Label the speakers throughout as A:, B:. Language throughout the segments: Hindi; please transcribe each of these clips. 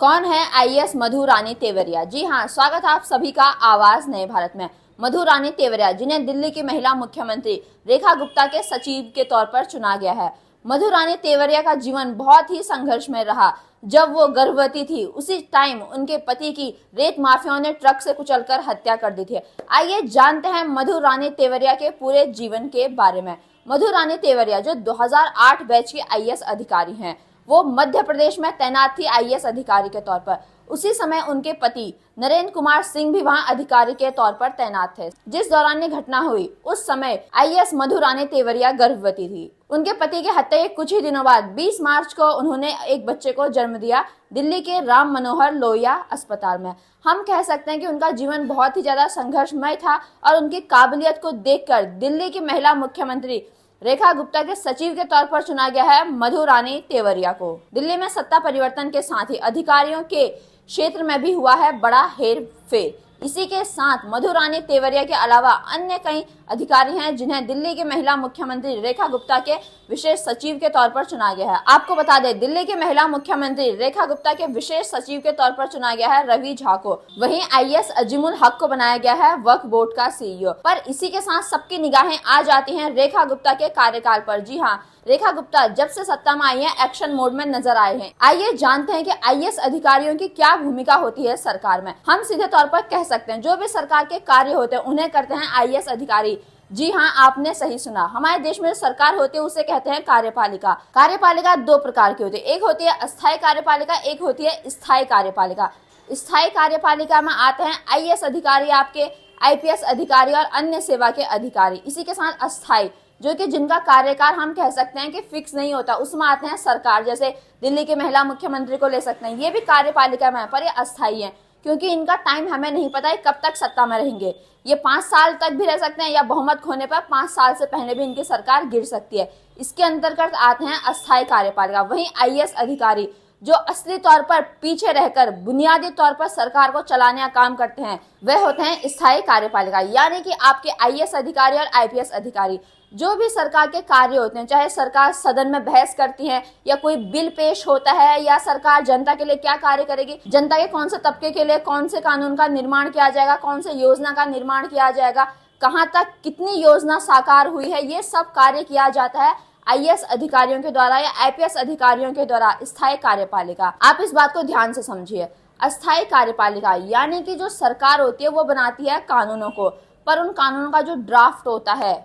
A: कौन है आईएएस मधु रानी तेवरिया? जी हाँ, स्वागत है आप सभी का आवाज नए भारत में। मधु रानी तेवरिया, जिन्हें दिल्ली की महिला मुख्यमंत्री रेखा गुप्ता के सचिव के तौर पर चुना गया है। मधु रानी तेवरिया का जीवन बहुत ही संघर्षमय रहा। जब वो गर्भवती थी उसी टाइम उनके पति की रेत माफियाओं ने ट्रक से कुचलकर हत्या कर दी थी। आइए जानते हैं मधु रानी तेवरिया के पूरे जीवन के बारे में। मधु रानी तेवरिया जो 2008 बैच की आईएएस अधिकारी हैं, वो मध्य प्रदेश में तैनात थी आईएएस अधिकारी के तौर पर। उसी समय उनके पति नरेंद्र कुमार सिंह भी वहां अधिकारी के तौर पर तैनात थे। जिस दौरान ये घटना हुई उस समय आईएएस मधु रानी तेवरिया गर्भवती थी। उनके पति की हत्या के कुछ ही दिनों बाद 20 मार्च को उन्होंने एक बच्चे को जन्म दिया दिल्ली के राम मनोहर लोहिया अस्पताल में। हम कह सकते हैं कि उनका जीवन बहुत ही ज्यादा संघर्षमय था और उनकी काबिलियत को देखकर दिल्ली की महिला मुख्यमंत्री रेखा गुप्ता के सचिव के तौर पर चुना गया है मधु रानी तेवरिया को। दिल्ली में सत्ता परिवर्तन के साथ ही अधिकारियों के क्षेत्र में भी हुआ है बड़ा हेर फेर। इसी के साथ मधु रानी तेवरिया के अलावा अन्य कई अधिकारी हैं जिन्हें दिल्ली की महिला मुख्यमंत्री रेखा गुप्ता के विशेष सचिव के तौर पर चुना गया है। आपको बता दें, दिल्ली की महिला मुख्यमंत्री रेखा गुप्ता के विशेष सचिव के तौर पर चुना गया है रवि झा को। वहीं आईएएस अजीमुल हक को बनाया गया है वक्फ बोर्ड का सीईओ। पर इसी के साथ सबकी निगाहें आ जाती हैं रेखा गुप्ता के कार्यकाल पर। जी हाँ, रेखा गुप्ता जब से सत्ता में आई है एक्शन मोड में नजर आए हैं। आइए जानते हैं कि आईएएस अधिकारियों की क्या भूमिका होती है सरकार में। हम सीधे तौर पर कह सकते हैं जो भी सरकार के कार्य होते हैं उन्हें करते हैं आईएएस अधिकारी। जी हाँ, आपने सही सुना। हमारे देश में जो सरकार होती है उसे कहते हैं कार्यपालिका। कार्यपालिका दो प्रकार की होती है, एक होती है अस्थायी कार्यपालिका, एक होती है स्थायी कार्यपालिका। स्थायी कार्यपालिका में आते हैं आईएएस अधिकारी, आपके आईपीएस अधिकारी और अन्य सेवा के अधिकारी। इसी के साथ अस्थायी जो कि जिनका कार्यकाल हम कह सकते हैं कि फिक्स नहीं होता, उसमें आते हैं सरकार, जैसे दिल्ली के महिला मुख्यमंत्री को ले सकते हैं। ये भी कार्यपालिका में है पर ये अस्थायी है क्योंकि इनका टाइम हमें नहीं पता है कब तक सत्ता में रहेंगे। ये 5 साल तक भी रह सकते हैं या बहुमत खोने पर 5 साल से पहले भी इनकी सरकार गिर सकती है। इसके अंतर्गत आते हैं अस्थायी कार्यपालिका। वहीं आईएएस अधिकारी जो असली तौर पर पीछे रहकर बुनियादी तौर पर सरकार को चलाने का काम करते हैं वह होते हैं स्थायी कार्यपालिका। यानी कि आपके आईएएस अधिकारी और आईपीएस अधिकारी जो भी सरकार के कार्य होते हैं, चाहे सरकार सदन में बहस करती है या कोई बिल पेश होता है या सरकार जनता के लिए क्या कार्य करेगी, जनता के कौन से तबके के लिए कौन से कानून का निर्माण किया जाएगा, कौन से योजना का निर्माण किया जाएगा, कहां तक कितनी योजना साकार हुई है, ये सब कार्य किया जाता है आईएएस अधिकारियों के द्वारा या आईपीएस अधिकारियों के द्वारा। स्थायी कार्यपालिका, आप इस बात को ध्यान से समझिए। अस्थायी कार्यपालिका यानी कि जो सरकार होती है वो बनाती है कानूनों को, पर उन कानूनों का जो ड्राफ्ट होता है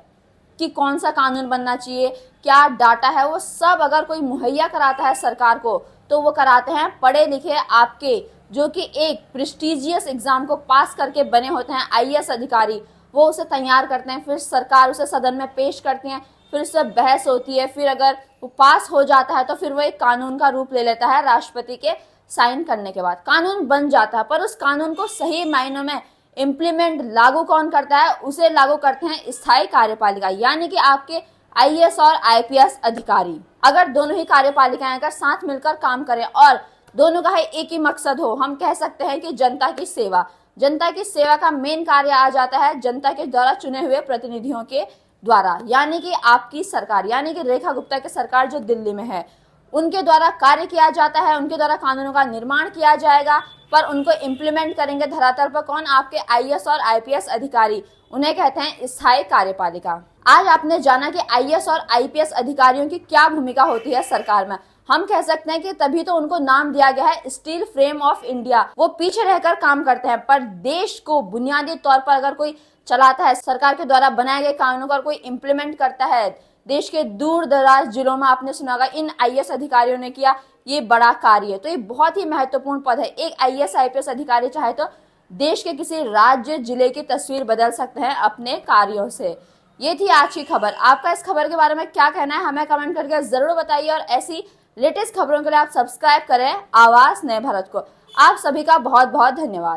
A: कि कौन सा कानून बनना चाहिए, क्या डाटा है, वो सब अगर कोई मुहैया कराता है सरकार को तो वो कराते हैं पढ़े लिखे आपके जो कि एक प्रेस्टिजियस एग्जाम को पास करके बने होते हैं आईएएस अधिकारी। वो उसे तैयार करते हैं, फिर सरकार उसे सदन में पेश करती है, फिर उससे बहस होती है, फिर अगर वो पास हो जाता है तो फिर वो एक कानून का रूप ले लेता है। राष्ट्रपति के साइन करने के बाद कानून बन जाता है, पर उस कानून को सही मायनों में इम्प्लीमेंट लागू कौन करता है, उसे लागू करते हैं स्थायी कार्यपालिका यानी कि आपके आईएएस और आईपीएस अधिकारी। अगर दोनों ही कार्यपालिकाएं अगर साथ मिलकर काम करें और दोनों का एक ही मकसद हो, हम कह सकते हैं कि जनता की सेवा। जनता की सेवा का मेन कार्य आ जाता है जनता के द्वारा चुने हुए प्रतिनिधियों के द्वारा, यानी कि आपकी सरकार, यानी कि रेखा गुप्ता की सरकार जो दिल्ली में है उनके द्वारा कार्य किया जाता है, उनके द्वारा कानूनों का निर्माण किया जाएगा, पर उनको इम्प्लीमेंट करेंगे धरातल पर कौन, आपके आईएएस और आईपीएस अधिकारी। उन्हें कहते हैं स्थायी कार्यपालिका। आज आपने जाना कि आईएएस और आईपीएस अधिकारियों की क्या भूमिका होती है सरकार में। हम कह सकते हैं कि तभी तो उनको नाम दिया गया है स्टील फ्रेम ऑफ इंडिया। वो पीछे रहकर काम करते हैं पर देश को बुनियादी तौर पर अगर कोई चलाता है, सरकार के द्वारा बनाए गए कानूनों का कोई इम्प्लीमेंट करता है, देश के दूर दराज जिलों में आपने सुना होगा इन आईएएस अधिकारियों ने किया ये बड़ा कार्य है। तो ये बहुत ही महत्वपूर्ण पद है। एक आईएएस आईपीएस अधिकारी चाहे तो देश के किसी राज्य जिले की तस्वीर बदल सकते हैं अपने कार्यों से। ये थी आज की खबर। आपका इस खबर के बारे में क्या कहना है हमें कमेंट करके जरूर बताइए और ऐसी लेटेस्ट खबरों के लिए आप सब्सक्राइब करें आवाज नए भारत को। आप सभी का बहुत बहुत धन्यवाद।